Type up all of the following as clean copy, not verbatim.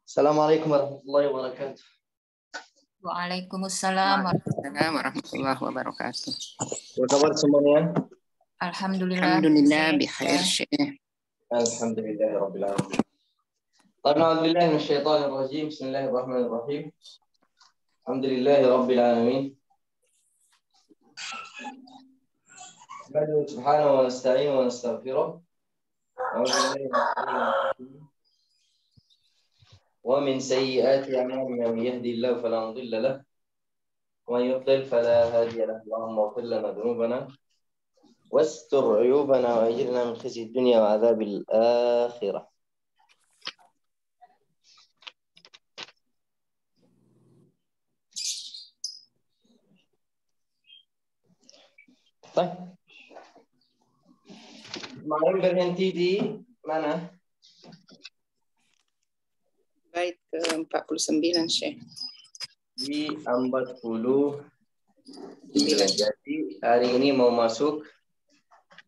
Assalamualaikum warahmatullahi wabarakatuh. Waalaikumsalam warahmatullahi wabarakatuh. Apa kabar semuanya? Alhamdulillah. Alhamdulillah bikhair Syekh. Alhamdulillah rabbil alamin. A'udzu billahi minasyaitonir rajim. Bismillahirrahmanirrahim. Alhamdulillahi rabbil alamin. Nahmaduhu subhanahu wa nasta'inu wa nastaghfiruh. ومن سيئات أعمالنا من يهدي الله فلا مضل له ومن يضلل فلا هادي له اللهم اغفر لنا ذنوبنا واستر عيوبنا وأجرنا من خزي الدنيا وعذاب الآخرة. طيب. Kemarin berhenti di mana? Bait ke-49 Syekh. Di 49. Jadi hari ini mau masuk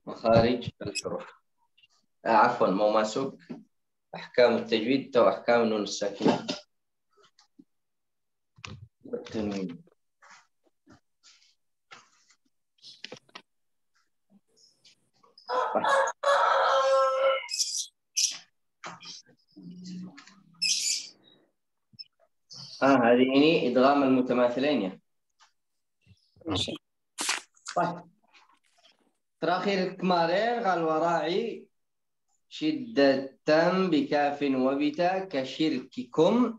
makharij al-huruf. Afwan, mau masuk ahkam tajwid atau ahkam nun sakinah. Betul. hari ini idgham al-mutamathilain ya. Terakhir kemarin qal wara'i shiddatan bikafin wa bita kasyirkikum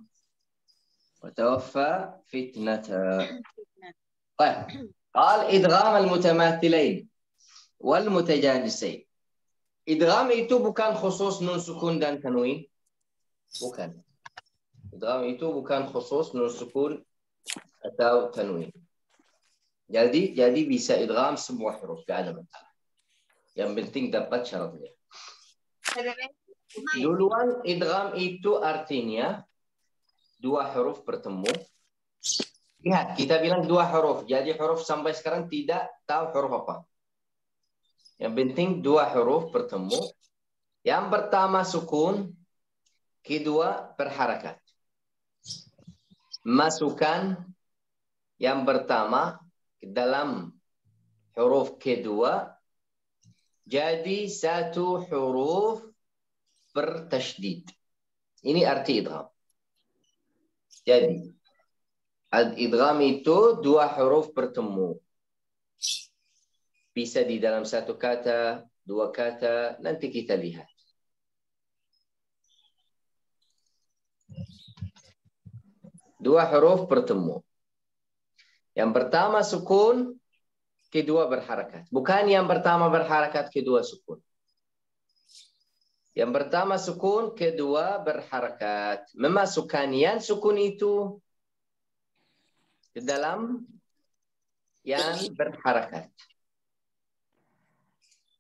wa tawaffa fitnata. قال idgham al-mutamathilain wal mutajanisain. Idgham itu bukan khusus nun sukun dan tanwin. Bukan. Idgham itu bukan khusus nun sukun atau tanwin. Jadi bisa idgham semua huruf, tidak ada masalah. Yang penting dapat syaratnya. Duluan idgham itu artinya dua huruf bertemu. Lihat, kita bilang dua huruf. Jadi huruf sampai sekarang tidak tahu huruf apa. Yang penting dua huruf bertemu. Yang pertama sukun, kedua berharakat. Masukkan yang pertama ke dalam huruf kedua jadi satu huruf bertasydid. Ini arti idgham. Jadi idgham itu dua huruf bertemu. Bisa di dalam satu kata, dua kata, nanti kita lihat. Dua huruf bertemu. Yang pertama sukun, kedua berharakat. Bukan yang pertama berharakat, kedua sukun. Yang pertama sukun, kedua berharakat. Memasukkan yang sukun itu ke dalam yang berharakat.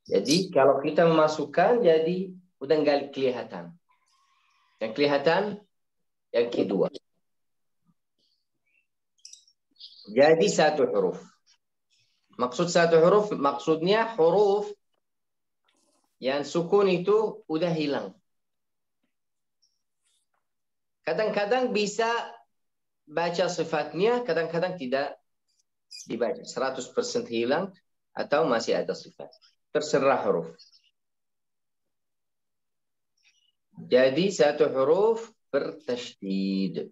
Jadi kalau kita memasukkan, jadi udah nggak kelihatan. Yang kelihatan yang kedua. Jadi satu huruf. Maksud satu huruf, maksudnya huruf yang sukun itu udah hilang. Kadang-kadang bisa baca sifatnya, kadang-kadang tidak dibaca. 100% hilang atau masih ada sifat. Terserah huruf. Jadi satu huruf bertasydid.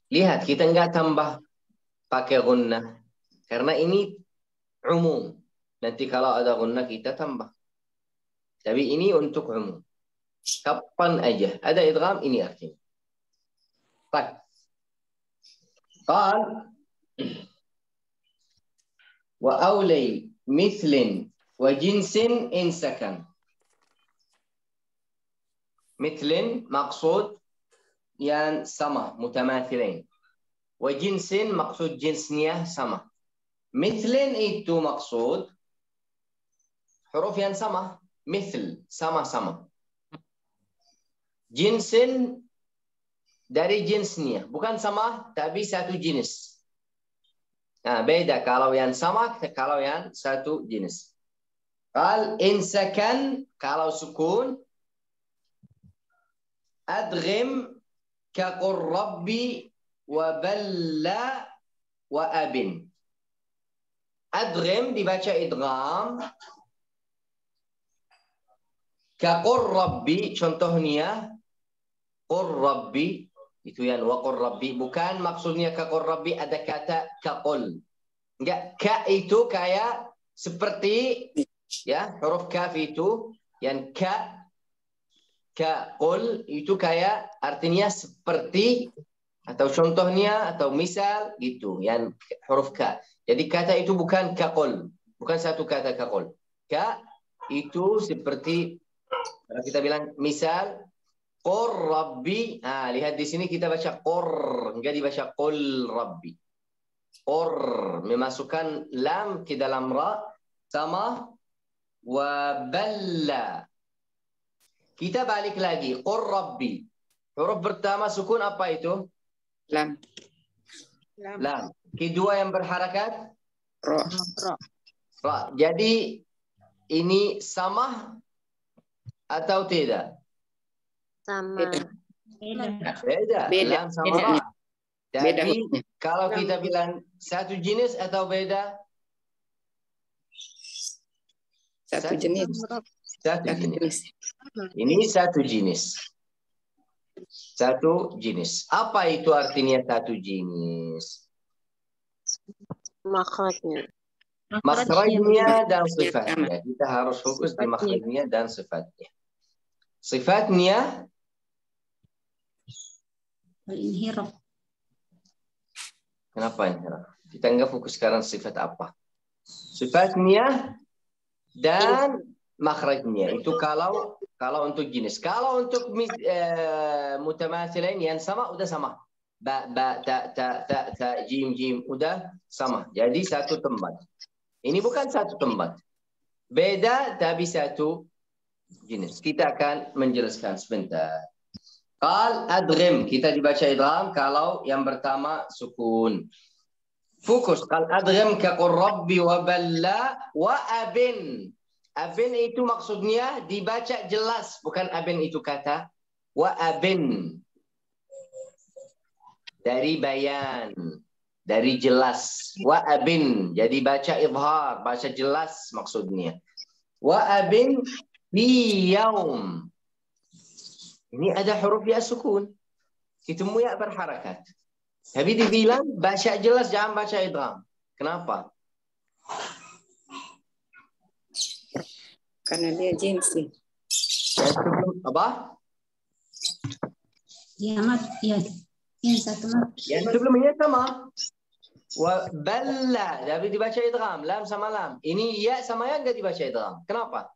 Lihat, kita nggak tambah pakai gunnah. Karena ini umum. Nanti kalau ada gunnah kita tambah. Tapi ini untuk umum. Kapan aja ada idgham, ini artinya. Baik. Qal wa awlay mithlin wa jinsin in sakan. Mithlin maksud yang sama, mutamathilain. Wa jinsin maksud jinsnya sama. Mithlin itu maksud huruf yang sama. Mithl, sama-sama. Jinsin dari jinsnya. Bukan sama, tapi satu jenis. Nah, beda kalau yang sama, kalau yang satu jenis. Qal insakan, kalau sukun. Adghim ka qur rabbi wa balla wa abin. Adghim dibaca idgham. Ka qur rabbi, contohnya qur rabbi itu yang wa qur rabbi, bukan maksudnya ka qur rabbi ada kata ka qul. Enggak, ka itu kayak seperti ya, huruf kaf itu yang ka qul itu kayak artinya seperti atau contohnya atau misal gitu, yang huruf ka. Jadi kata itu bukan ka qul, bukan satu kata ka qul. Ka itu seperti kalau kita bilang misal qur rabbi, lihat di sini kita baca qur, enggak dibaca qul rabbi. Qur memasukkan lam ke dalam ra sama wa balla. Kita balik lagi qur rabbi. Huruf pertama sukun apa itu? Lam. Lam. Kedua yang berharakat? Ro. Ra. Jadi ini sama atau tidak? Sama. Beda. Lam sama ra. Jadi kalau kita bilang satu jenis atau beda? Satu jenis. Satu jenis. Ini satu jenis. Satu jenis. Apa itu artinya satu jenis? Makhrajnya. Makhrajnya dan sifatnya. Kita harus fokus di makhrajnya dan sifatnya. Sifatnya Al-inhiraf. kenapa inhiraf? Kita enggak fokus sekarang sifat apa. Sifatnya dan makhrajnya. Itu kalau untuk jenis. Kalau untuk mutamatsilain yang sama, udah sama. Ba, ta, jim, udah sama. Jadi satu tempat. Ini bukan satu tempat. Beda tapi satu jenis. Kita akan menjelaskan sebentar. Qal adghim, kita dibaca idgham kalau yang pertama sukun. Fokus. Qal adghim ka qur rabbi wa balla wa abin. Abin itu maksudnya dibaca jelas, bukan abin itu kata. Wa abin. Dari bayan, dari jelas. Wa abin, jadi baca izhar, baca jelas maksudnya. Wa abin fi yaum. Ini ada huruf ya sukun. Ketemu ya berharakat. Tapi dibilang baca jelas, jangan baca idgham. Kenapa? Karena dia jinsi. Apa? Ya, mat. Ya. Yang satu mat. Yang sebelumnya sama. Wa balla, tapi dibaca idgham, lam sama lam. Ini ya sama ya enggak dibaca idgham. Kenapa?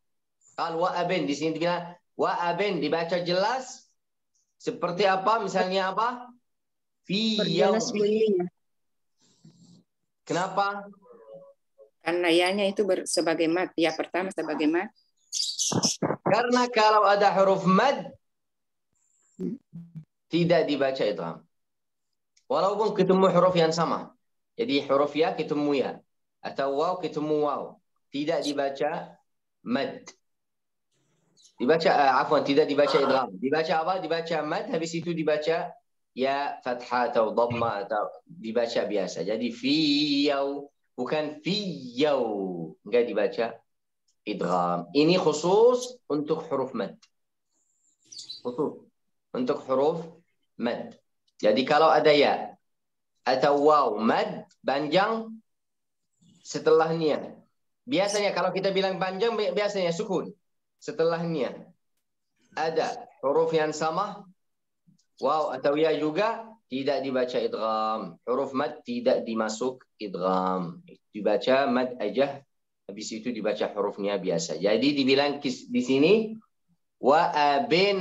Kalau wa abin di sini dibilang wa abin dibaca jelas seperti apa? Misalnya apa? Fi yaum. Kenapa? Karena ya-nya itu sebagai mat. Ya pertama sebagai mat. Karena kalau ada huruf mad tidak dibaca idgham. Walaupun ketemu huruf yang sama. Jadi huruf ya ketemu ya. Atau waw ketemu waw. Tidak dibaca mad. Dibaca, tidak dibaca idgham. Dibaca apa? Dibaca mad, habis itu dibaca ya fathah atau dhamma atau dibaca biasa. Jadi fi yaw, bukan fi yaw. Enggak dibaca idgham. Ini khusus untuk huruf mad. Khusus untuk huruf mad. Jadi kalau ada ya atau waw mad panjang setelahnya. Biasanya kalau kita bilang panjang biasanya sukun. Setelahnya ada huruf yang sama waw atau ya juga tidak dibaca idgham. Huruf mad tidak dimasuk idgham. Dibaca mad aja, habis itu dibaca hurufnya biasa. Jadi dibilang di sini wa abin.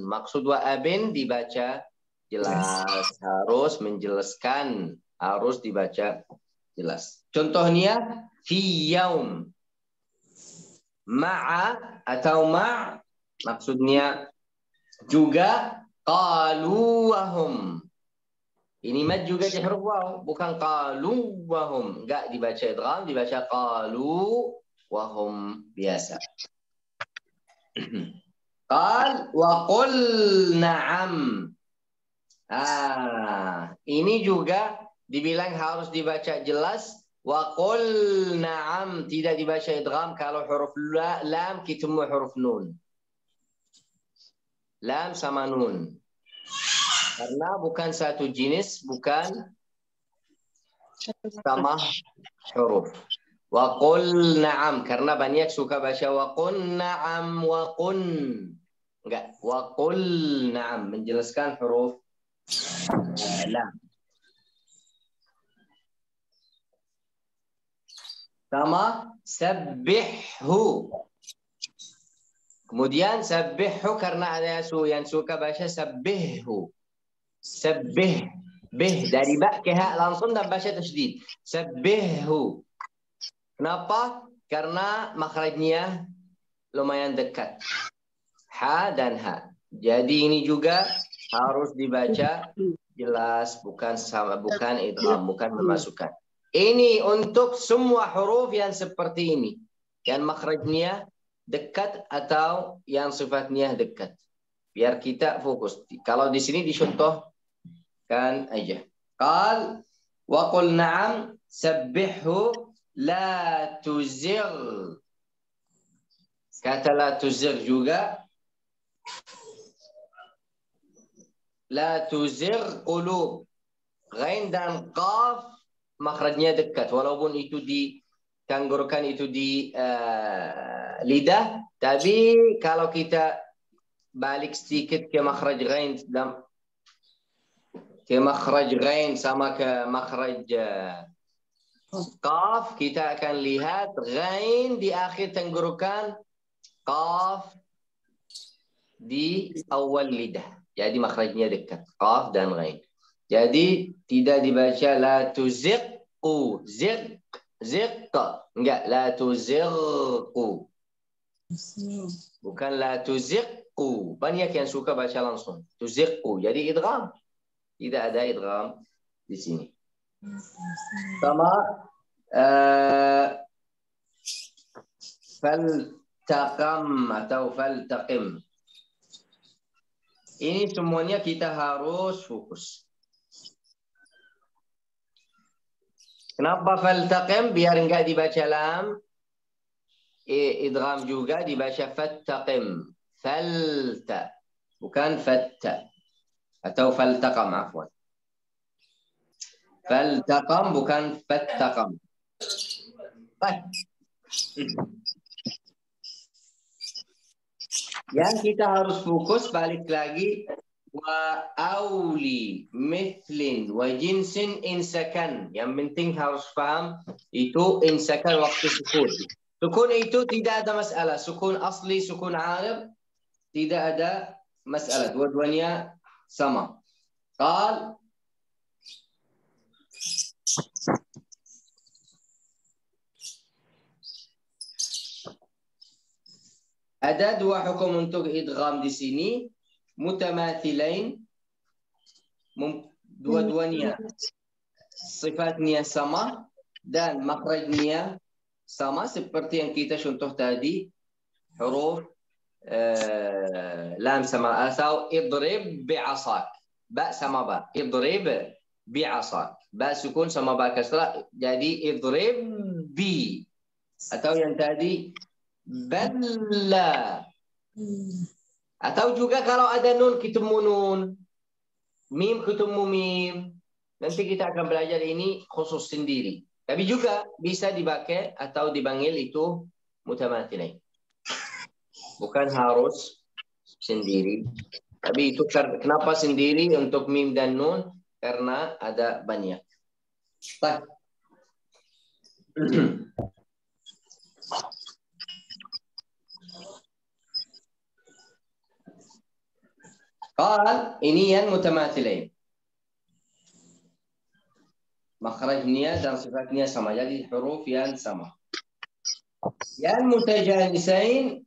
Maksud wa abin dibaca jelas, harus menjelaskan, harus dibaca jelas. Contohnya fi yaum. Ma'a atau ma' maksudnya juga qalu wahum. Ini mad juga di huruf waw, bukan qalu wahum. Enggak dibaca idgham, dibaca qalu wahum biasa. Qal wa qul na'am. Ini juga dibilang harus dibaca jelas. Wa qul na'am, tidak dibaca idgham kalau huruf lam ketemu huruf nun. Lam sama nun. Karena bukan satu jenis, bukan sama huruf. Wa qul na'am, karena banyak suka baca wa qul na'am wa qun. Enggak, wa qul na'am menjelaskan huruf lam. Sama sabbihhu. Kemudian sabbihhu karena ada yang suka baca sabbihhu. Sabbih, bih dari ba ke ha langsung dan baca tasydid. Sabbihhu. Kenapa? Karena makhrajnya lumayan dekat. Ha dan ha. Jadi ini juga harus dibaca jelas, bukan sama, bukan idgham, bukan memasukkan. Ini untuk semua huruf yang seperti ini, yang makhrajnya dekat atau yang sifatnya dekat. Biar kita fokus. Kalau di sini dicontohkan aja. Qal wa qul na'am sabbihhu la tuzigh. Kata la tuzigh juga. La tuzigh qulub. Ghain dan qaf makhrajnya dekat, walaupun itu di tenggorokan, itu di lidah, tapi kalau kita balik sedikit ke makhraj ghain dan ke makhraj ghain sama ke makhraj qaf, kita akan lihat ghain di akhir tenggorokan, qaf di awal lidah. Jadi makhrajnya dekat, qaf dan ghain. Jadi tidak dibaca la tuziqu, ziq, enggak, la tuziqu. Bukan la tuziqu. Banyak yang suka baca langsung. Tuziqu. Jadi idgham. Tidak ada idgham di sini. Sama faltaqam atau faltaqim. Ini semuanya kita harus fokus. Kenapa faltaqim? Biar enggak dibaca lam. Idgham juga dibaca fattaqim. Falta. Bukan fatta. Atau faltaqam, afwan. Faltaqam bukan fattaqam. Yang kita harus fokus balik lagi. Wa auli mithlin wa jinsin insakan. Yang penting harus paham itu insakan waktu sukun. Sukun itu tidak ada masalah. Sukun asli, sukun arab tidak ada masalah. Dua-duanya sama. Qal ada dua hukum untuk idgham di sini. Mutamathilain, dua-duanya sifatnya sama dan makhrajnya sama seperti yang kita contoh tadi, huruf lam sama atau idrib bi'asak, ba sama ba, idrib bi'asak, ba sukun sama ba kasrah, jadi idrib bi, atau yang tadi balla. Atau juga kalau ada nun ketemu nun, mim ketemu mim, nanti kita akan belajar ini khusus sendiri. Tapi juga bisa dipakai atau dipanggil itu mutamathilain. Bukan harus sendiri. Tapi itu kenapa sendiri untuk mim dan nun? Karena ada banyak. Baik. Qal, ini yang mutamathilain. Makhrajnya dan sifatnya sama, jadi huruf yang sama. Yang mutajanisain,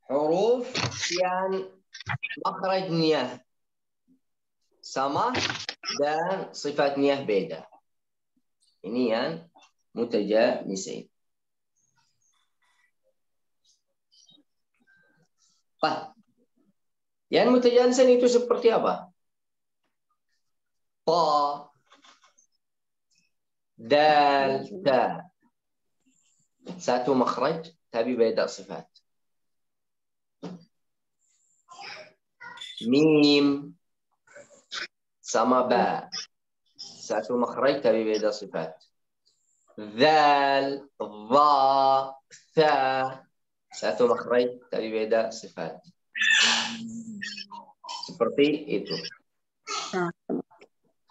huruf yang makhrajnya sama dan sifatnya beda. Ini yang mutajanisain. Yang mutajanisan itu seperti apa? Ta, dal, ta. Satu makhraj, tapi beda sifat. Mim sama ba. Satu makhraj, tapi beda sifat. Zal, dha, tha. Satu makhraj, tapi beda sifat. Seperti itu.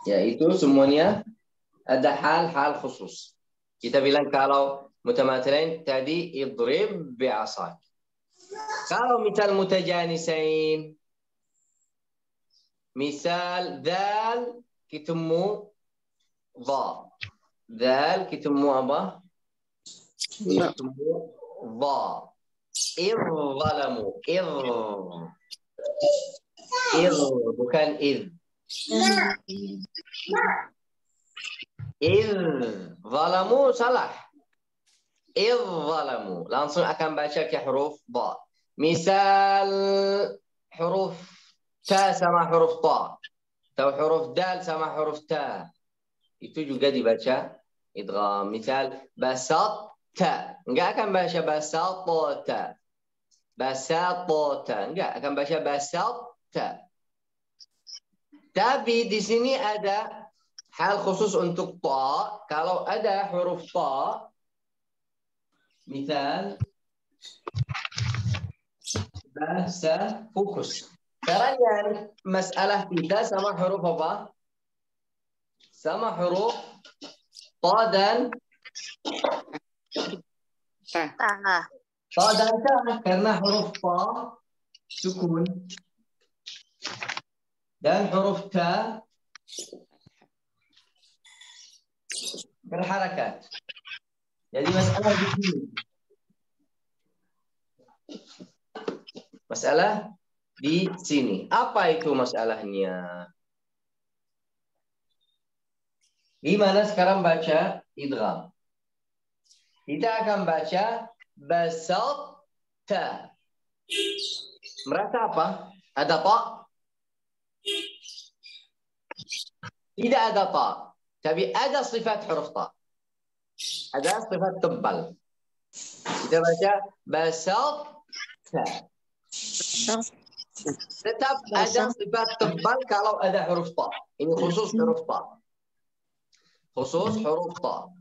Ya, itu semuanya ada hal-hal khusus. Kita bilang kalau mutamathilain tadi idrib bi'asak. Kalau misal mutajanisain, misal dal ketemu dha. Dal ketemu apa? Ketemu dha. Izzalamu. Bukan id. Zalamu salah. Zalamu. Langsung akan baca ke huruf dha. Misal huruf ta sama huruf ta. Atau huruf dal sama huruf ta. Itu juga dibaca idgham. Misal basatta. Enggak akan baca basatota. Basatota. Enggak akan baca basatta. Tapi di sini ada hal khusus untuk ta. Kalau ada huruf ta, misal bahasa fokus. Sekarang masalah kita sama huruf apa? Sama huruf ta dan Ta. ta dan ta. Karena huruf ta sukun dan huruf ta berharakat. Jadi masalah di sini. Masalah di sini. Apa itu masalahnya? Gimana sekarang baca idgham? Kita akan baca basatta. Merasa apa? Ada ta? Tidak ada ta. Tapi ada sifat huruf ta. Ada sifat tebal. Kita baca basatta. Tetap ada sifat tebal kalau ada huruf ta. Ini khusus huruf ta. Khusus huruf ta.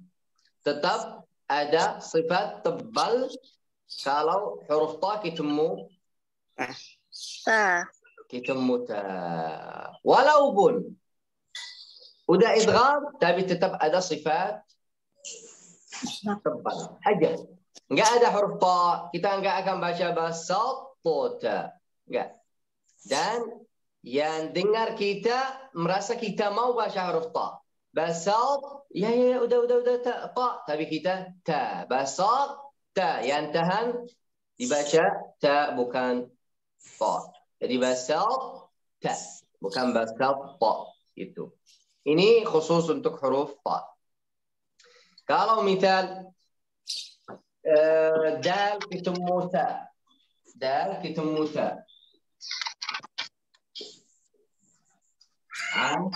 Tetap ada sifat tebal kalau huruf ta ketemu Ta. ketemu ta. Walaupun udah idgham tapi tetap ada sifat tebal aja. Enggak ada huruf ta, kita enggak akan baca basatta. Enggak. Dan yang dengar kita merasa kita mau baca huruf ta. Basat, ya udah ta, tapi kita ta. Basat ta, yang tahan dibaca ta bukan ta. Jadi basat ta, bukan basat ta itu. Ini khusus untuk huruf ta. Kalau misal dal ketemu ta. Dal ketemu ta. An,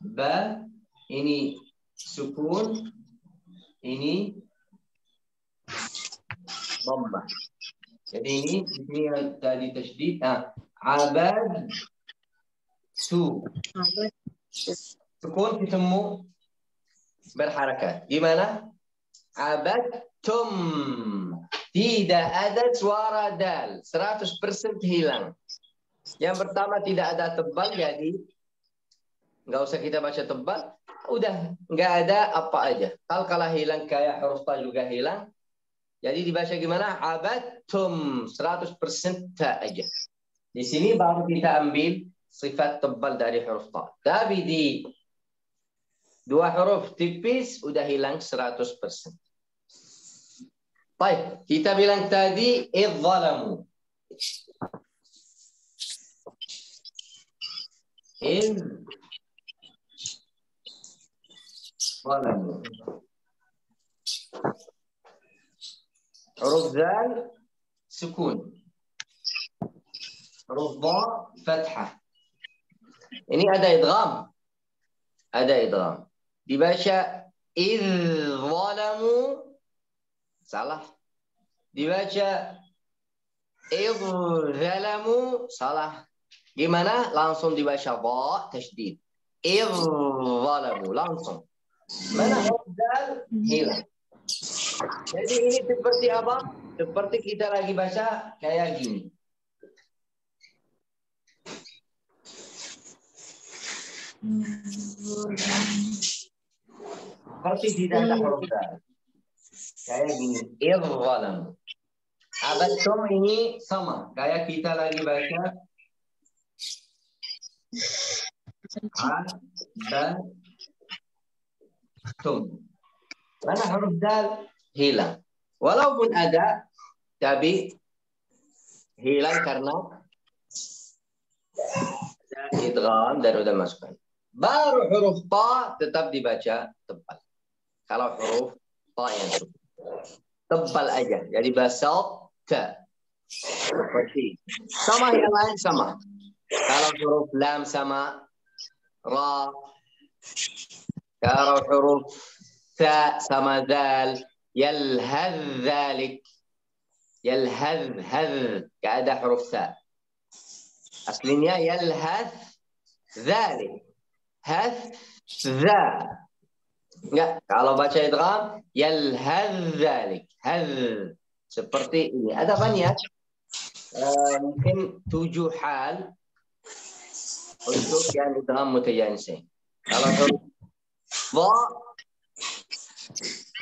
ba, ini sukun, ini dhammah. Jadi ini yang tadi tasydid. Abad tu. Sukun ketemu berharakat. Gimana? Abadtum. Tidak ada suara dal. 100% hilang. Yang pertama tidak ada tebal, jadi nggak usah kita baca tebal. Udah nggak ada apa aja. Kalau hilang kayak huruf ta juga hilang. Jadi dibaca gimana? Abadtum. 100% ta aja. Di sini baru kita ambil sifat tebal dari huruf ta. Tapi di dua huruf tipis udah hilang 100%. Baik, kita bilang tadi idzalamu. Idzalamu. Huruf zal sukun. huruf dha fathah. Ini ada idgham. Ada idgham. Dibaca idh zalamu, salah. Dibaca idh zalamu, salah. Gimana? Langsung dibaca dha tasydid. Idh zalamu, langsung. Mana huruf dal? Hilang. Jadi ini seperti apa? Seperti kita lagi baca kayak gini. Seperti tidak ada huruf dal. Kayak gini. Idh zalamu. Abatum ini sama. Kayak kita lagi baca abatum. Mana huruf dal? Hilang. Walaupun ada, tapi hilang karena ada idgham dan udah masukkan. Baru huruf ta tetap dibaca tebal. Kalau huruf ta yang tebal aja. Jadi basal ta. Seperti sama yang lain sama. Kalau huruf lam sama ra. Kalau huruf ta sama dal. يلهذ ذلك يلهذ هذ كأدا حروف ثاء أصلية يلهث ذلك هث ذا enggak kalau baca idgham yalhadz dzalik hadz seperti ini ada banyak mungkin 7 hal untuk yang idgham mutajanisain kalau huruf dha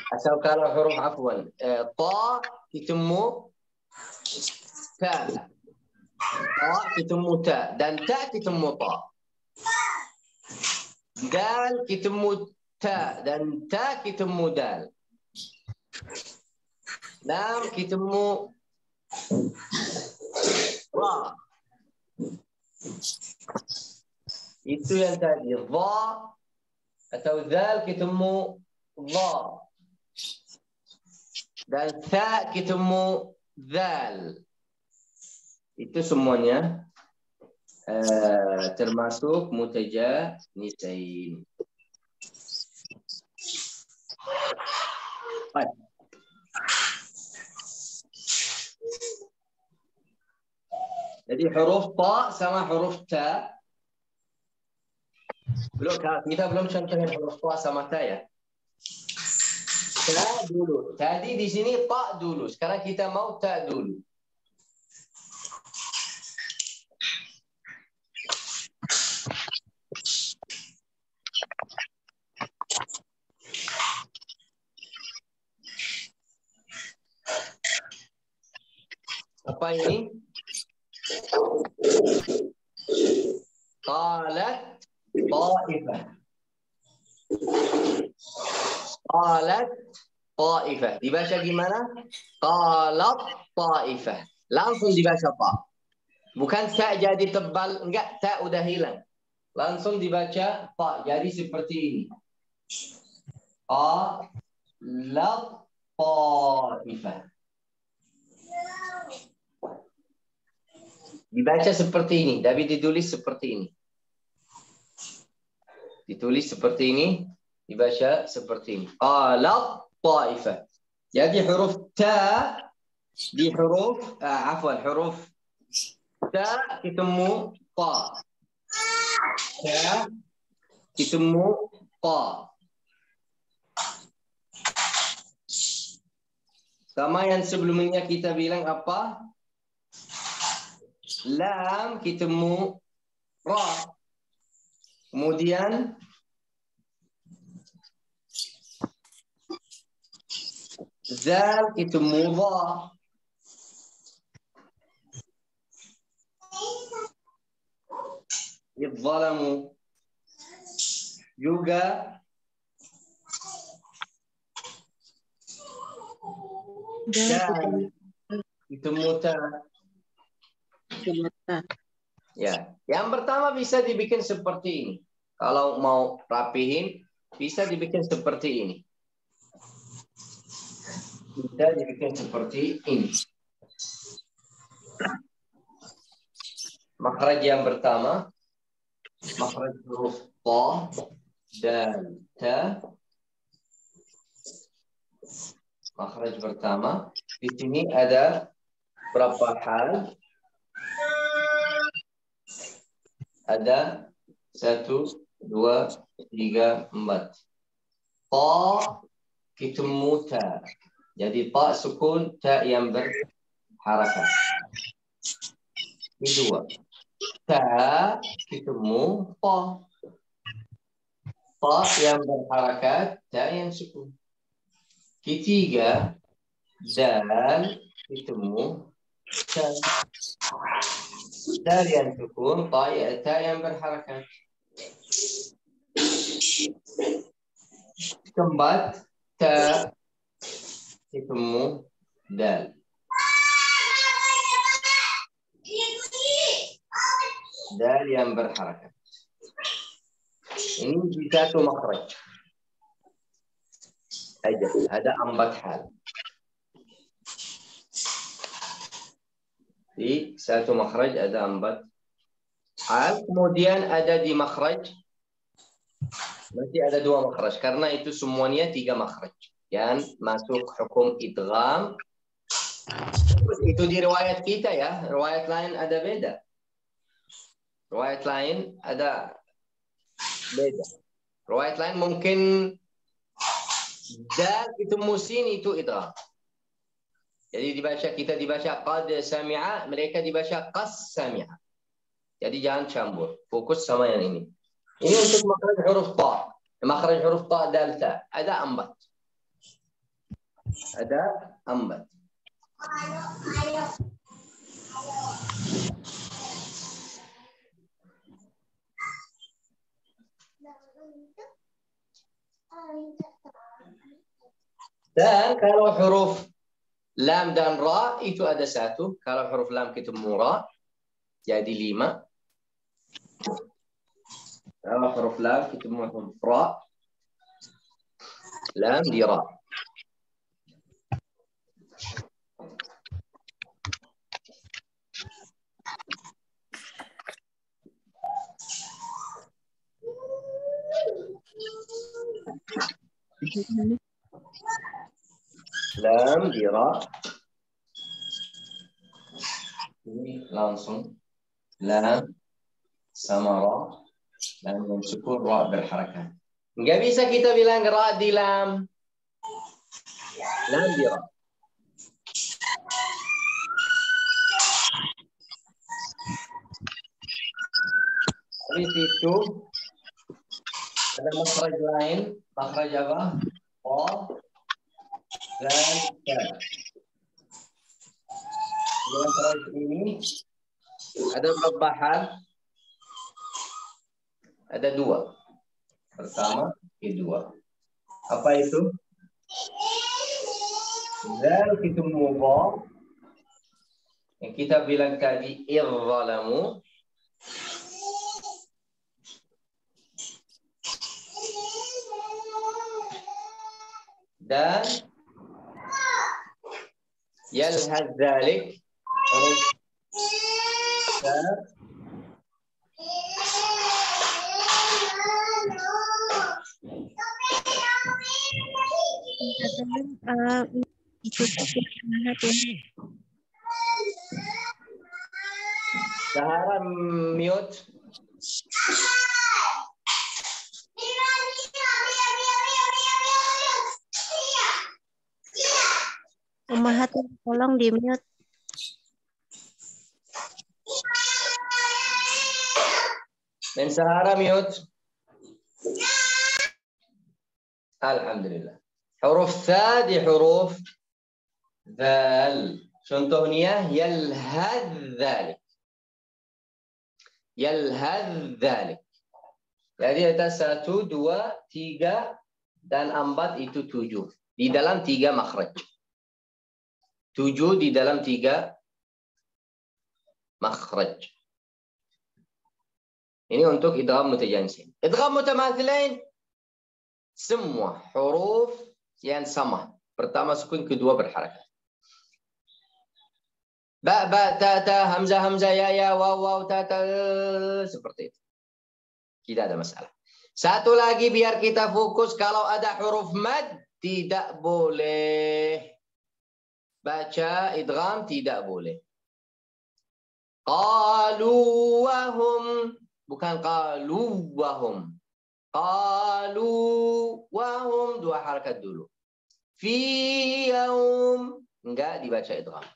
atau kalau huruf afwan ta ketemu ta ketemu ta dan ta ketemu ta dal ketemu ta dan ta ketemu dal lam ketemu ra itu yang tadi dha atau dal ketemu dha dan tha ketemu dzal. Itu semuanya termasuk mutajanisain. Baik. Jadi huruf ta sama huruf ta. Kita belum contohin huruf ta sama ta ya. Ta dulu. Tadi di sini ta dulu. Sekarang kita mau ta dulu. Apa ini? Qalat ta'ifah. Qalat ta'ifah. Dibaca gimana? Qalat ta'ifah. Langsung dibaca ta. Bukan ta jadi tebal. Enggak, ta udah hilang. Langsung dibaca ta. Jadi seperti ini. Qalat ta'ifah. Dibaca seperti ini. Tapi ditulis seperti ini. Ditulis seperti ini. Dibaca seperti ini. Qalat ta'ifah. Jadi huruf ta di huruf afwan huruf ta ketemu ta. Ta ketemu ta. Sama yang sebelumnya kita bilang apa? Lam ketemu ra. Kemudian zal ketemu dha. Idzalamu juga dan ketemu ta. Ya, yang pertama bisa dibikin seperti ini. Kalau mau rapihin, bisa dibikin seperti ini. Bisa dibikin seperti ini. Makhraj yang pertama, makhraj huruf ta, dal, ta. Makhraj pertama. Di sini ada berapa hal? Ada 1, 2, 3, 4. Ta ketemu ta. Jadi ta sukun, ta yang berharakat. Kedua, ta ketemu ta. Ta yang berharakat, ta yang sukun. Ketiga, dal ketemu ta. Dal yang sukun, ta yang berharakat. Keempat, ta ketemu dal. Dal yang berharakat. Ini satu makhraj. Ada 4 hal. Di satu makhraj ada 4 hal. Kemudian ada di makhraj masih ada 2 makhraj. Karena itu semuanya 3 makhraj. Yang masuk hukum idgham. Itu di riwayat kita ya. Riwayat lain ada beda. Riwayat lain ada beda. Riwayat lain mungkin dal itu musin itu idgham. Jadi kita dibaca qad sami'a, mereka dibaca qas sami'a. Jadi jangan campur. Fokus sama yang ini. Ini untuk makhraj huruf ta. Makhraj huruf ta dal ta. Ada 4. Ada 4. Dan kalau huruf lam dan ra itu ada 1. Kalau huruf lam ketemu ra jadi 5. Kalau huruf lam ketemu huruf ra, lam di ra. Lam di ra. Ini langsung lam sama ra. Lam yang sukun, ra berharakat. Enggak bisa kita bilang ra di lam. Lam di ra. Habis itu ada makhraj lain. Makhraj apa? Ta dan ta. Di makhraj ini ada berapa hal? Ada 2. Pertama, kedua. Apa itu? Zal ketemu ba. Yang kita bilang tadi irzalamu. Dan yalhaz dzalik huruf ta. Sahara mute. Ummahat, tolong di mute. Men Sahara mute. Alhamdulillah. Huruf tha di huruf dhal. Contohnya yalhadz dzalik. Yalhadz dzalik. Jadi ada 1, 2, 3 dan 4 itu 7. Di dalam 3 makhraj. 7 di dalam 3 makhraj. Ini untuk idgham mutajansin. Idgham mutamathilain semua huruf yang sama. Pertama sukun, kedua berharakat. Ba, ba, ta, ta, hamzah, hamzah, ya, ya, waw, waw, ta, ta, seperti itu. Tidak ada masalah. Satu lagi biar kita fokus, kalau ada huruf mad tidak boleh baca idgham, tidak boleh. Qalu wahum, bukan qalu wahum. Qalu wahum, dua harakat dulu. Fi yaum, enggak dibaca idgham.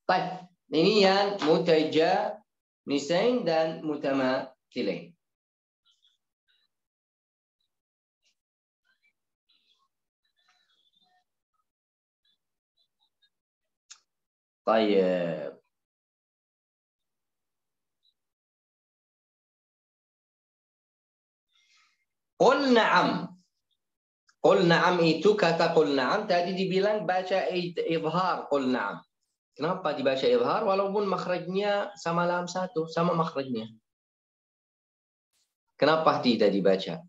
Baik, ini yang mutajanisain dan mutamathilain. Baik. Qul na'am. Qul na'am itu kata qul na'am tadi dibilang baca izhar qul na'am. Kenapa dibaca izhar walaupun makhrajnya sama lam satu, sama makhrajnya? Kenapa tidak dibaca?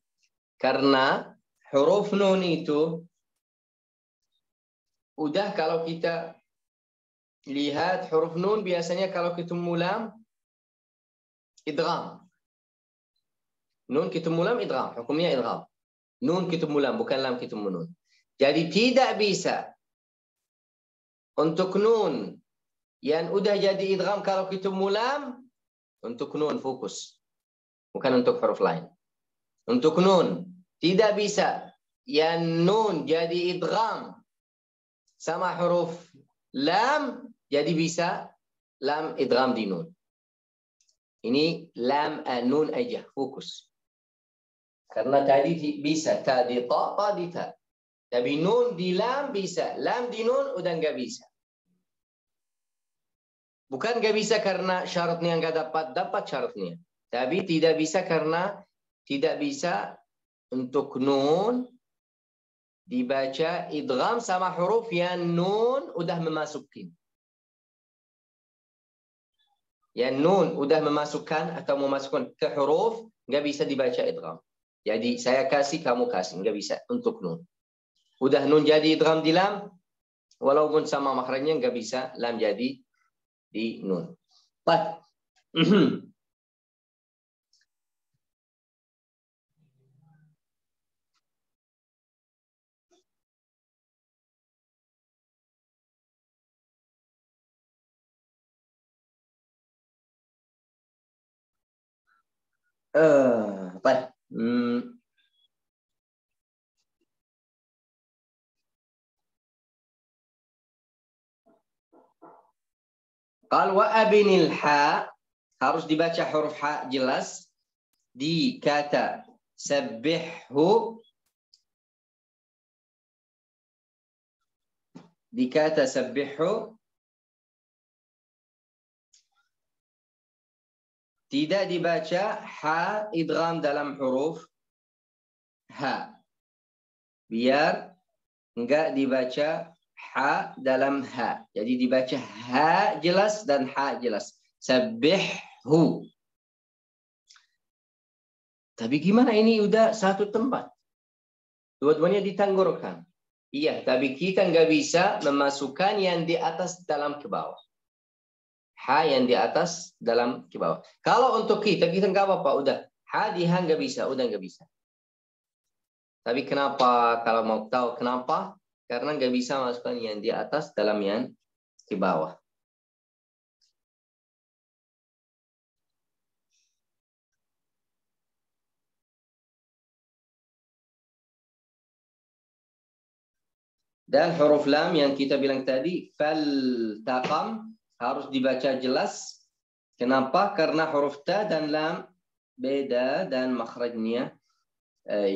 Karena huruf nun itu udah kalau kita lihat huruf nun biasanya kalau ketemu lam idgham. Nun ketemu lam idgham, hukumnya idgham. Nun ketemu lam, bukan lam ketemu nun. Jadi tidak bisa untuk nun yang udah jadi idgham kalau ketemu lam, untuk nun fokus. Bukan untuk huruf lain. Untuk nun tidak bisa yang nun jadi idgham sama huruf lam, jadi bisa lam idgham di nun. Ini lam nun aja, fokus. Karena tadi bisa ta di ta, ta di ta. Tapi nun di lam bisa, lam di nun udah nggak bisa. Bukan nggak bisa karena syaratnya nggak dapat syaratnya. Tapi tidak bisa karena tidak bisa untuk nun dibaca idgham sama huruf yang nun udah memasukin. Yang nun udah memasukkan atau memasukkan ke huruf nggak bisa dibaca idgham. Jadi saya kasih, kamu kasih. Nggak bisa untuk nun. Udah nun jadi idgham di lam, walaupun sama makhrajnya nggak bisa lam jadi di nun. Baik. Baik. Qal wa abinil ha, harus dibaca huruf ha jelas di kata sabbihhu, di kata sabbihhu tidak dibaca ha idgham dalam huruf ha. Biar enggak dibaca ha dalam ha. Jadi dibaca ha jelas dan ha jelas. Sabbihhu. Tapi gimana ini udah satu tempat? Dua-duanya ditanggurkan. Iya, tapi kita nggak bisa memasukkan yang di atas dalam ke bawah. Ha yang di atas dalam ke bawah. Kalau untuk kita nggak apa-apa. Udah. Ha di ha nggak bisa. Udah nggak bisa. Tapi kenapa? Kalau mau tahu kenapa? Karena nggak bisa masukkan yang di atas dalam yang di bawah. Dan huruf lam yang kita bilang tadi, fal taqam, harus dibaca jelas. Kenapa? Karena huruf ta dan lam beda dan makhrajnya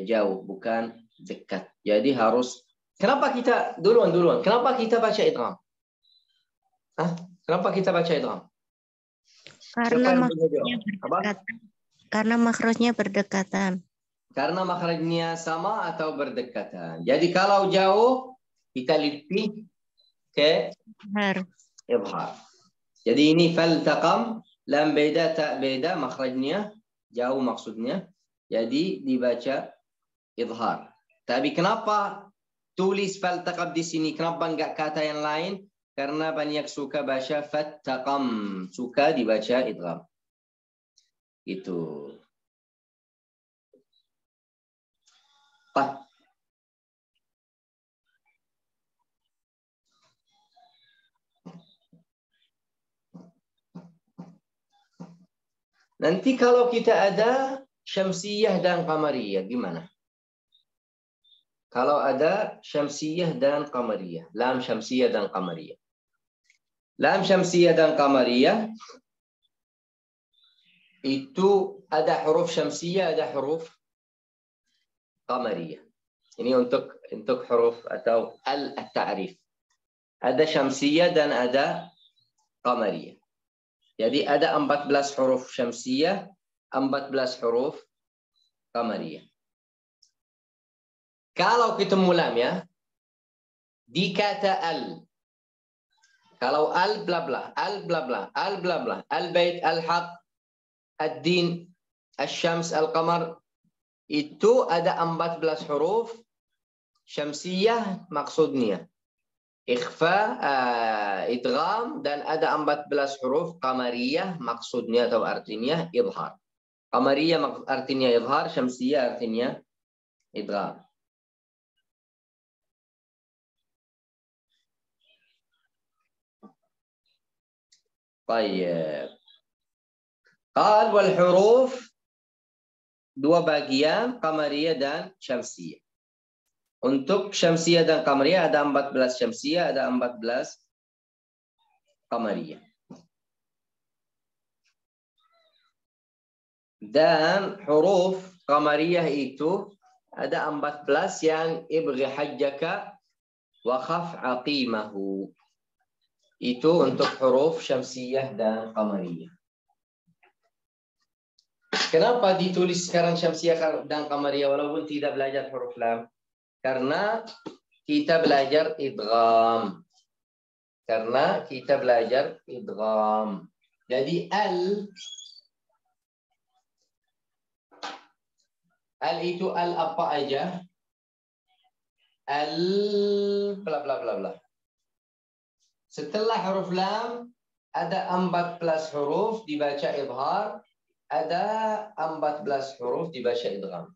jauh, bukan dekat. Jadi harus. Kenapa kita duluan? Kenapa kita baca idgham? Kenapa kita baca idgham? Karena makhrajnya berdekatan. Karena makhrajnya sama atau berdekatan. Jadi kalau jauh kita lebih ke izhar. Jadi ini fal taqam, lam beda, ta beda, makhrajnya jauh maksudnya. Jadi dibaca izhar. Tapi kenapa tulis fal taqab di sini? Kenapa enggak kata yang lain? karena banyak suka baca fattaqam, suka dibaca idgham. Itu. Pak. Nanti kalau kita ada syamsiyah dan qamariyah, gimana? Kalau ada syamsiyah dan qamariyah, lam syamsiyah dan qamariyah. Lam syamsiyah dan qamariyah itu ada huruf syamsiyah, ada huruf qamariyah. Ini untuk huruf atau al-ta'rif. Ada syamsiyah dan ada qamariyah. Jadi ada 14 huruf syamsiyah, 14 huruf qamariyah. Kalau ketemu lam ya, di kata al. Kalau al bla bla, al bla bla, al bla bla, al bait, al haq, ad-din, al-syams, al-qamar, itu ada 14 huruf syamsiyah maksudnya. Ikhfa, idgham, dan ada 14 huruf qamariyah maksudnya atau artinya idhar. Qamariyah artinya idhar, syamsiyah artinya idgham. Baik. Qal wal huruf dua bagian, qamariyah dan syamsiyah. Untuk syamsiyah dan qamariyah ada 14 syamsiyah, ada 14 qamariyah. Dan huruf qamariyah itu ada 14 yang ibghi hajjaka wa khaf aqimahu. Itu untuk huruf syamsiyah dan qamariyah. Kenapa ditulis sekarang syamsiyah dan qamariyah walaupun tidak belajar huruf lam? Karena kita belajar idgham. Jadi al itu al apa aja? Al bla bla bla bla. Setelah huruf lam ada 14 huruf dibaca idhar, ada 14 huruf dibaca idgham.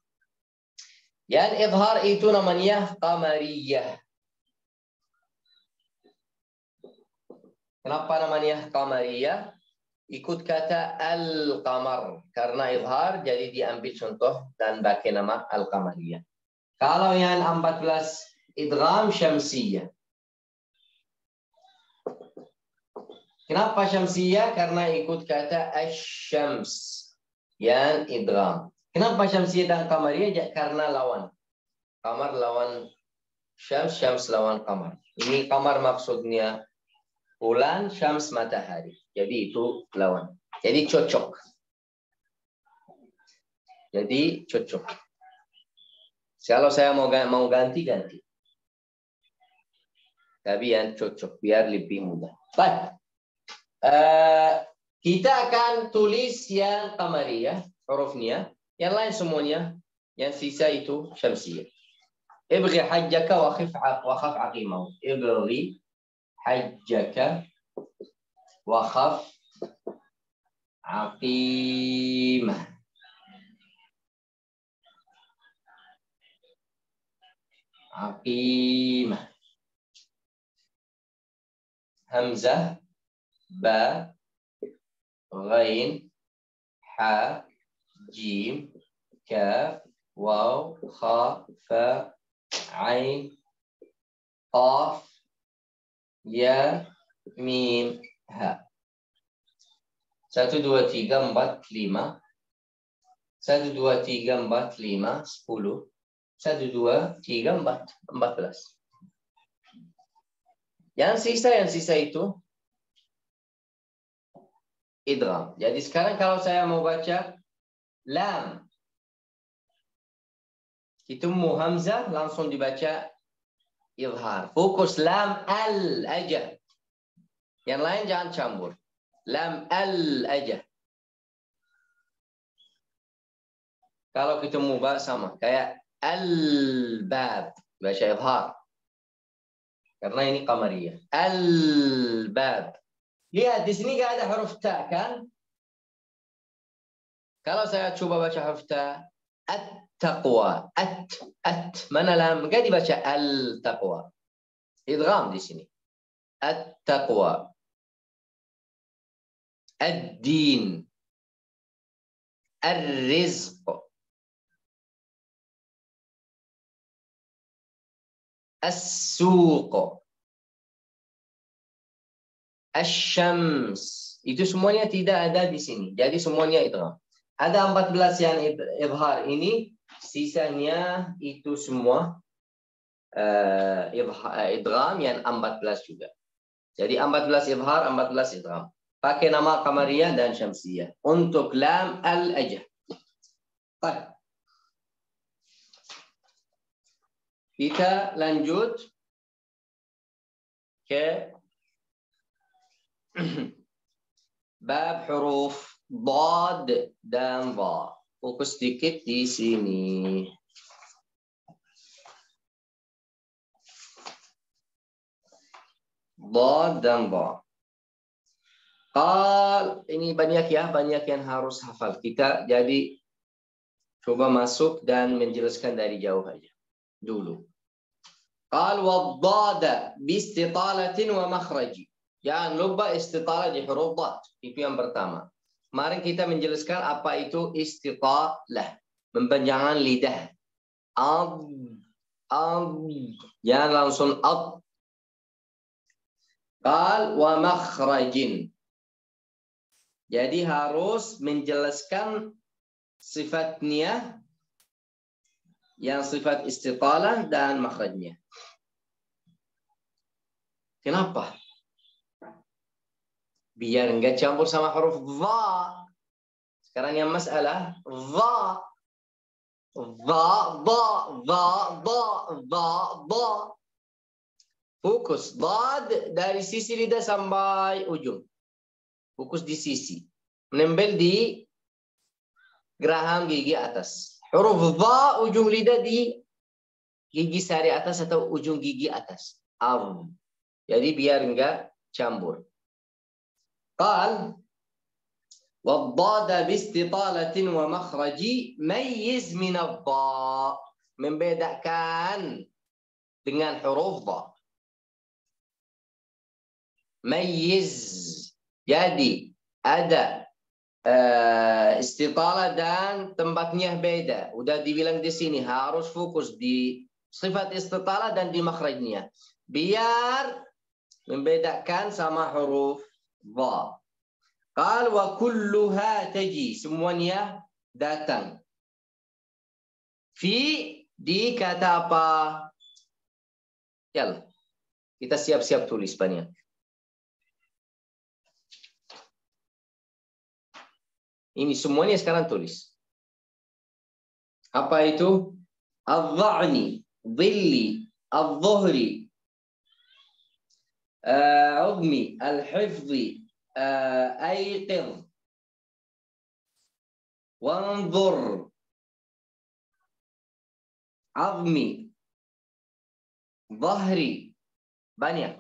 Yang idhar itu namanya qamariyah. Kenapa namanya qamariyah? Ikut kata al-qamar. Karena idhar jadi diambil contoh dan pakai nama al-qamariyah. Kalau yang 14 idgham syamsiyah. Kenapa syamsiyah? Karena ikut kata asy-syams. Yang idgham. Kenapa syamsiyah dan qamariyah? Karena lawan. Qamar lawan syams, syams lawan qamar. Ini qamar maksudnya bulan, syams matahari. Jadi itu lawan. Jadi cocok. Kalau saya mau ganti. Tapi yang cocok biar lebih mudah. Baik. Kita akan tulis yang qamariyah, hurufnya. Yang lain semuanya, yang sisa itu syamsiyah. Ibghi hajjaka wa khaf aqimahu. Ibghi hajjaka wa khaf aqimah. Aqimah. Hamzah, ba, ghain, ha, jim, kaf, waw, kha, fa, ain, qaf, ya, mim, ha. 1, 2, 3, 4, 5. 1, 2, 3, 4, 5, 10. 1, 2, 3, 4, 14. Yang sisa itu idgham. Jadi sekarang kalau saya mau baca lam, itu hamzah langsung dibaca izhar. Fokus lam al aja. Yang lain jangan campur. Lam al aja. Kalau ketemu ba sama kayak al bab baca izhar. Karena ini qamariyah. Al-bab. Lihat di sini nggak ada huruf ta kan? Kalau saya coba baca huruf ta, at-taqwa, mana lam? Nggak dibaca al-taqwa. Idgham di sini. At-taqwa. Ad-din. Ar-rizq. As-suq. Asy-syams. Itu semuanya tidak ada di sini. Jadi semuanya idgham. Ada 14 yang izhar ini, sisanya itu semua idgham yang 14 juga. Jadi 14 izhar, 14 idgham. Pakai nama qamariyah dan syamsiyah. Untuk lam al-ajh. Baik. Kita lanjut ke bab huruf Dad dan Dha. Fokus sedikit di sini. Dad dan Dha. Ini banyak ya, banyak yang harus hafal. Kita jadi coba masuk dan menjelaskan dari jauh aja dulu. Qal wad-dad bi-istitalatin wa makhraji. Jangan lupa istitalah di huruf dad. Itu yang pertama. Mari kita menjelaskan apa itu istitalah. Mempanjangkan lidah. Jangan langsung ab. Qal wa makhrajin. Jadi harus menjelaskan sifatnya yang sifat istitalah dan makhrajnya. Kenapa? Biar enggak campur sama huruf dha. Sekarang yang masalah dha. Dha. Fokus dad dari sisi lidah sampai ujung. Fokus di sisi. Menempel di geraham gigi atas. Huruf dha ujung lidah di gigi sari atas atau ujung gigi atas. Jadi biar enggak campur. قال والضاد باستطالة ومخرج ميز من الضاء. Membedakan dengan huruf dha. Mayyiz. Jadi ada istitalah dan tempatnya beda. Udah dibilang di sini harus fokus di sifat istitalah dan di makhrajnya. Biar membedakan sama huruf dha. Qal wa kulluha taji. Semuanya datang. Di kata apa? Yalla. Kita siap-siap tulis banyak. Ini semuanya sekarang tulis. Apa itu? Al-dha'ni, dhilli, al-dhuhri, udmi, al-hifzi, ayqir, wanzur, azmi, dhahri. Banyak.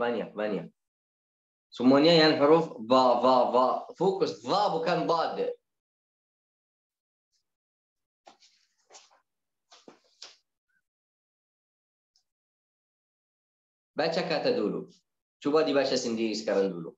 Semuanya yang huruf dha. Fokus dha bukan dad. Baca kata dulu. Coba dibaca sendiri sekarang dulu.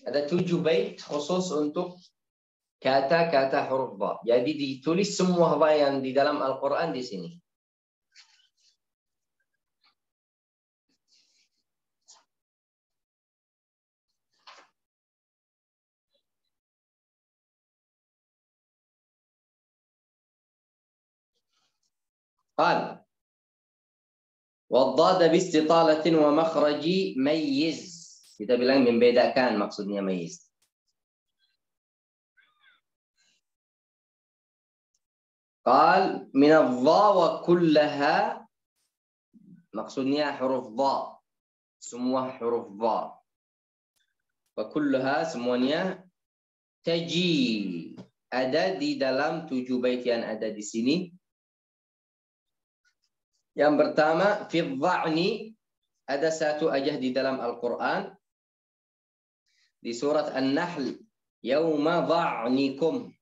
Ada 7 bait khusus untuk kata-kata huruf dha. Jadi ditulis semua dha yang di dalam Al-Quran di sini. قال والضاد باستطالة ومخرج ميز. Kita bilang membedakan maksudnya ميز. قال من الضاء وكلها maksudnya huruf dha. Semua huruf dha. وكلها semuanya taji. Ada di dalam 7 bait yang ada di sini. Yang pertama, fi dha'ni, ada satu ayat di dalam Al-Quran di surat An-Nahl, yauma dha'nikum.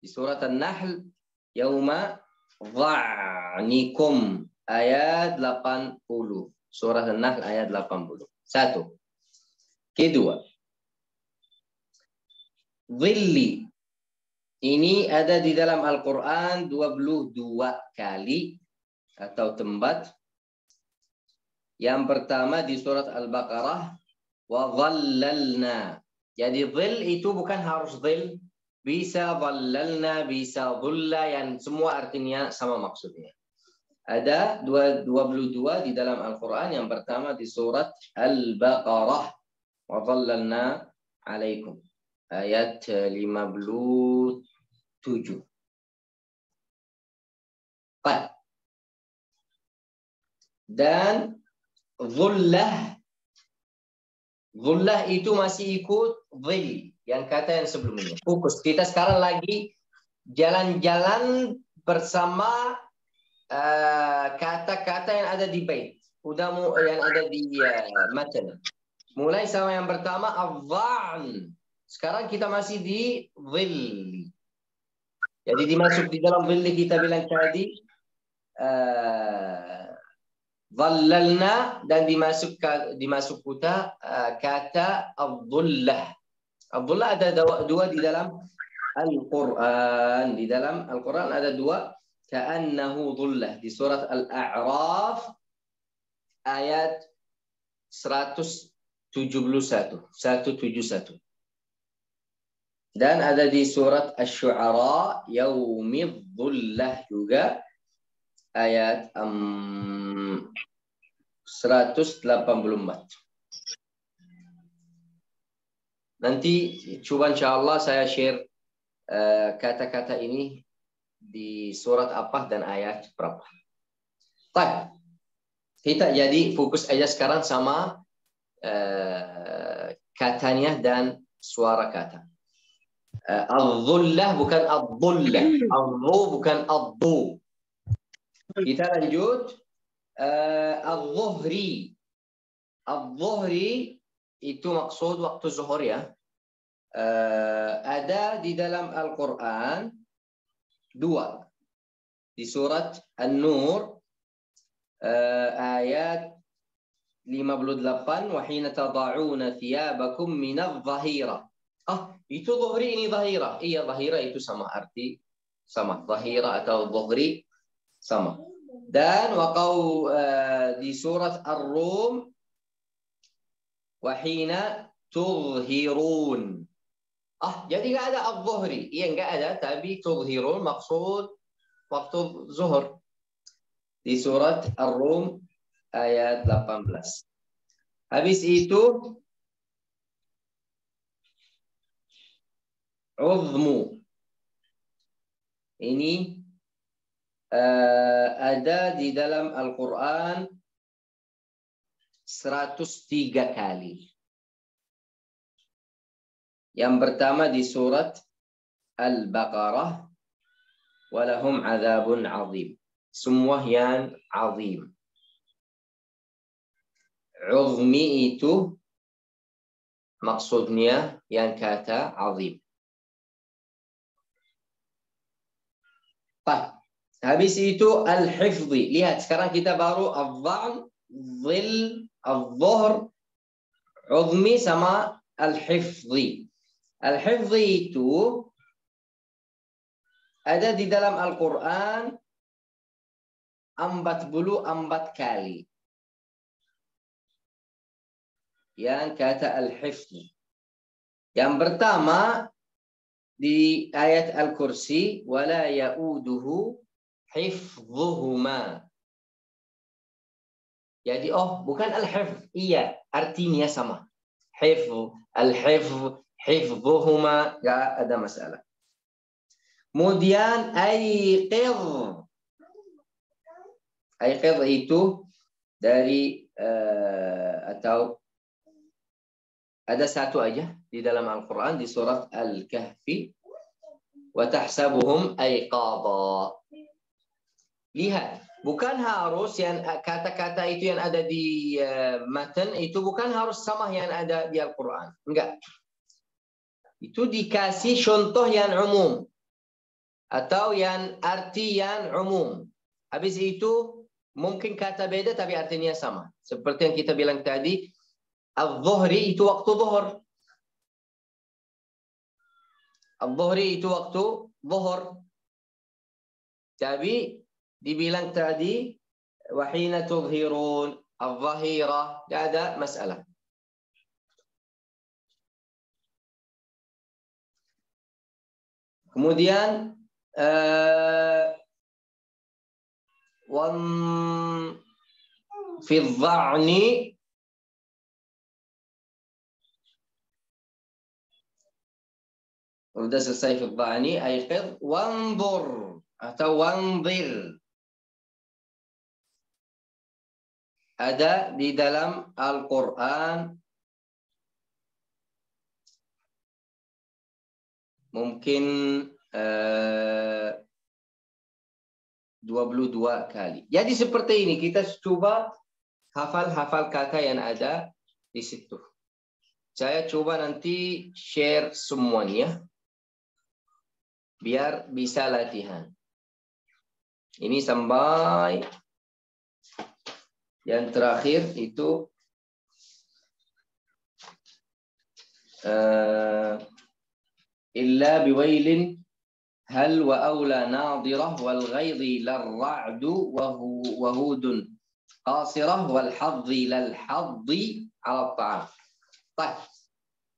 Di surat An-Nahl, yauma dha'nikum, ayat 80. Surat An-Nahl ayat 80. Satu. Kedua, dhilli. Ini ada di dalam Al-Quran 22 kali atau tempat. Yang pertama di surat Al-Baqarah, wa dhallalna. Jadi dhil itu bukan harus dhil, bisa dhallalna, bisa dhulla, yang semua artinya sama maksudnya. Ada 22 di dalam Al-Quran. Yang pertama di surat Al-Baqarah, wa dhallalna alaikum, ayat 57. Dan dhullah itu masih ikut dhil, yang kata yang sebelumnya. Fokus. Kita sekarang lagi jalan-jalan bersama kata-kata yang ada di bait. Yang ada di matan. Mulai sama yang pertama, adh-dha'n. Sekarang kita masih di dhilli. Jadi dimasuk di dalam dhilli, kita bilang tadi dhallalna, dan dimasuk kata ad-dhullah. Ad-dhullah ada dua di dalam Al-Quran. Di dalam Al-Quran ada 2, ka'annahu dhullah. Di surat Al-A'raf ayat 171. Dan ada di surat Asy-Syu'ara yaumidh dhullah juga, ayat 184. Nanti coba insyaallah saya share kata-kata ini di surat apa dan ayat berapa. Baik. Kita jadi fokus aja sekarang sama katanya dan suara kata. Adh-dhullah bukan ad-dhullah. Adh-dhu bukan ad-dhu. Kita lanjut. Adh-dhuhri. Adh-dhuhri itu maksud waktu zuhur ya. Ada di dalam Al-Quran 2. Di surat An-Nur ayat 58, wa hina tada'una thiyabakum minadh-dhahira. Itu dhuhri, ini dhahira. Iya, dhahira itu sama arti, sama. Dhahira atau dhuhri sama. Dan waqau di surat Ar-Rum, wa hina tudhhirun. Jadi nggak ada adh-dhuhri. Iya, nggak ada, tapi tudhhirun maksud waktu zuhur. Di surat Ar-Rum ayat 18. Habis itu uzmu. Ini ada di dalam Al-Quran 103 kali. Yang pertama di surat Al-Baqarah, walahum adzabun azim. Semua yang azim. Uzmi itu maksudnya yang kata azim. Habis itu al-hifdhi. Lihat, sekarang kita baru adh-dha'n, dhil, adh-dhuhr, uzmi sama al-hifzi. Al-hifzi itu ada di dalam Al-Quran 44 kali. Yang kata al-hifzi. Yang pertama di ayat Al-Kursi, wala ya'uduhu hifdhuhuma. Jadi bukan al-hifz. Iya, artinya sama. Hifz, al-hifz, hifdhuhuma, enggak ada masalah. Kemudian aiqidh. Aiqidh itu dari atau ada satu aja di dalam Al-Quran di surat Al-Kahfi. Wa tahsabuhum aiqadha. Lihat, bukan harus yang kata-kata itu yang ada di matan itu bukan harus sama yang ada di Al-Quran. Enggak. Itu dikasih contoh yang umum atau yang arti yang umum. Habis itu mungkin kata beda tapi artinya sama. Seperti yang kita bilang tadi, al-zuhri itu waktu zuhur. Al-zuhri itu waktu zuhur. Tapi dibilang tadi wahina tudhirun al-zahira, tidak ada masalah. Kemudian fi dha'ni udah selesai fi dha'ni aiqidh wanzur atau wanzir. Ada di dalam Al-Quran mungkin 22 kali. Jadi seperti ini, kita coba hafal kata yang ada di situ. Saya coba nanti share semuanya biar bisa latihan. Ini sampai yang terakhir itu illa biwailin hal wa aula nadirah wal ghaidhi larra'du wa hudun qasirah wal hadhi lal hadhi ala ta'am. Baik.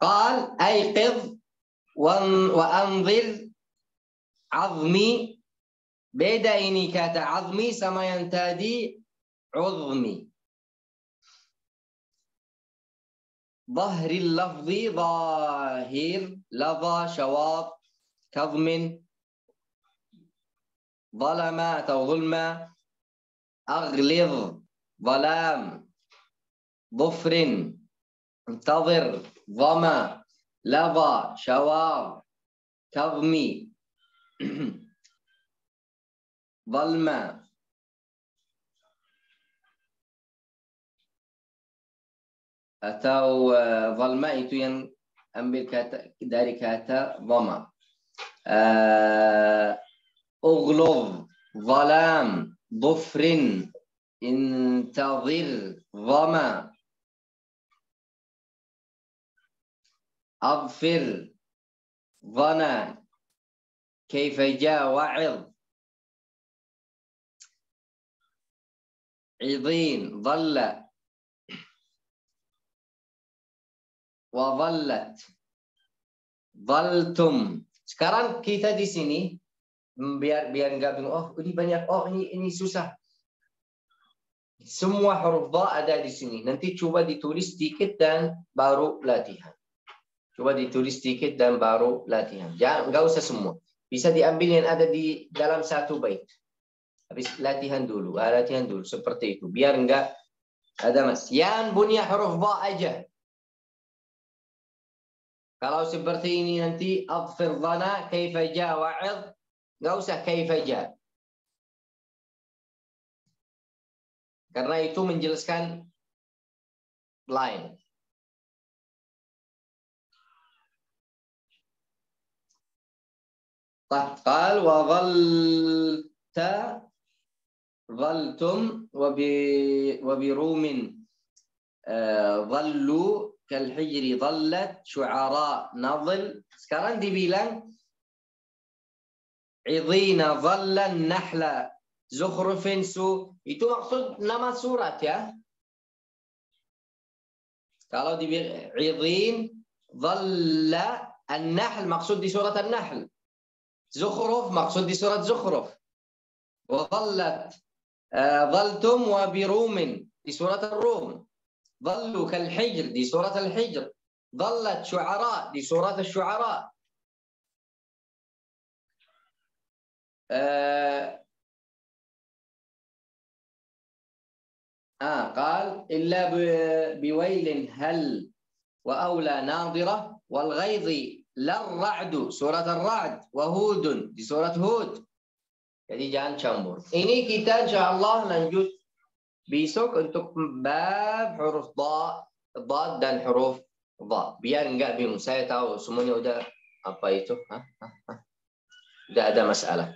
Qal aiqidh wa anzir azmi. Beda ini kata azmi sama yang tadi عظمي. ظهر اللفظ ظاهر لظى شواط كظم ظلم أو ظلم أغلظ ظلام ظفر انتظر ظما لظى شواط كظمي ظلم. Atau zalma itu yang ambil kata dari kata dhama. Ughlub, zalam, dhufrin, intazir, dhama. Adfir, dhana, kayfa ja wa'id. Idhin, dhalla. Wadhallat, dhaltum. Sekarang kita di sini biar enggak bingung. Ini banyak. Ini susah. Semua huruf dha ada di sini. Nanti coba ditulis sedikit dan baru latihan. Coba ditulis sedikit dan baru latihan. Jangan, enggak usah semua. Bisa diambil yang ada di dalam satu bait. Habis latihan dulu. Latihan dulu seperti itu. Biar enggak ada mas. Yang punya huruf dha aja. Kalau seperti ini nanti adfir dhana kaifa ja wa'id, enggak usah kaifa ja. Karena itu menjelaskan lain. Qal wa dhalta dhaltum wa bi rumin dhallu kalhijri dhallat syu'ara nadhil. Sekarang dibilang idhina dhallan nahla zukhrufin su. Itu maksud nama surat ya. Kalau dibilang idhin dhalla an-nahl maksud di surat an-nahl. Zukhruf maksud di surat Zukhruf. Wa dhallat dhaltum wa birumin di surat Ar-Rum. Dhallu kal hijr di surat Al-Hijr. Dhallat syu'ara di surat Asy-Syu'ara. قال إلا بويل هل وأولى ناظرة والغيظ للرعد سورة الرعد وهود di surat Hud. Jadi jangan campur. Ini kita insyaallah lanjut besok untuk bab huruf dad dan huruf dha. Biar enggak bingung. Saya tahu semuanya udah apa itu? Udah ada masalah.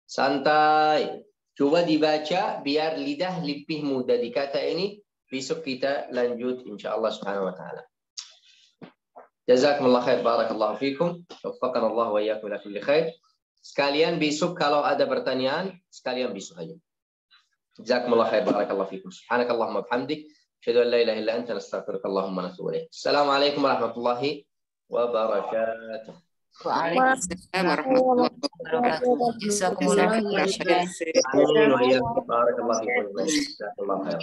Santai. Coba dibaca biar lidah lebih mudah di kata ini. Besok kita lanjut insyaallah subhanahu wa ta'ala. Jazakumullah khair, barakallahu fikum. Waffaqana Allah wa iyyakum ila kulli khair. Sekalian besok kalau ada pertanyaan, sekalian besok aja. Jazakumullah khair, barakallahu fikum. Subhanakallahumma bihamdik, asyhadu an la ilaha illa anta, astaghfiruka Allahumma wa atubu ilaik. Assalamualaikum warahmatullahi wabarakatuh. Waalaikumsalam warahmatullahi wabarakatuh. Jazakumullah khairan. Amin wa iyyakum, barakallahu fikum. Jazakumullah khair.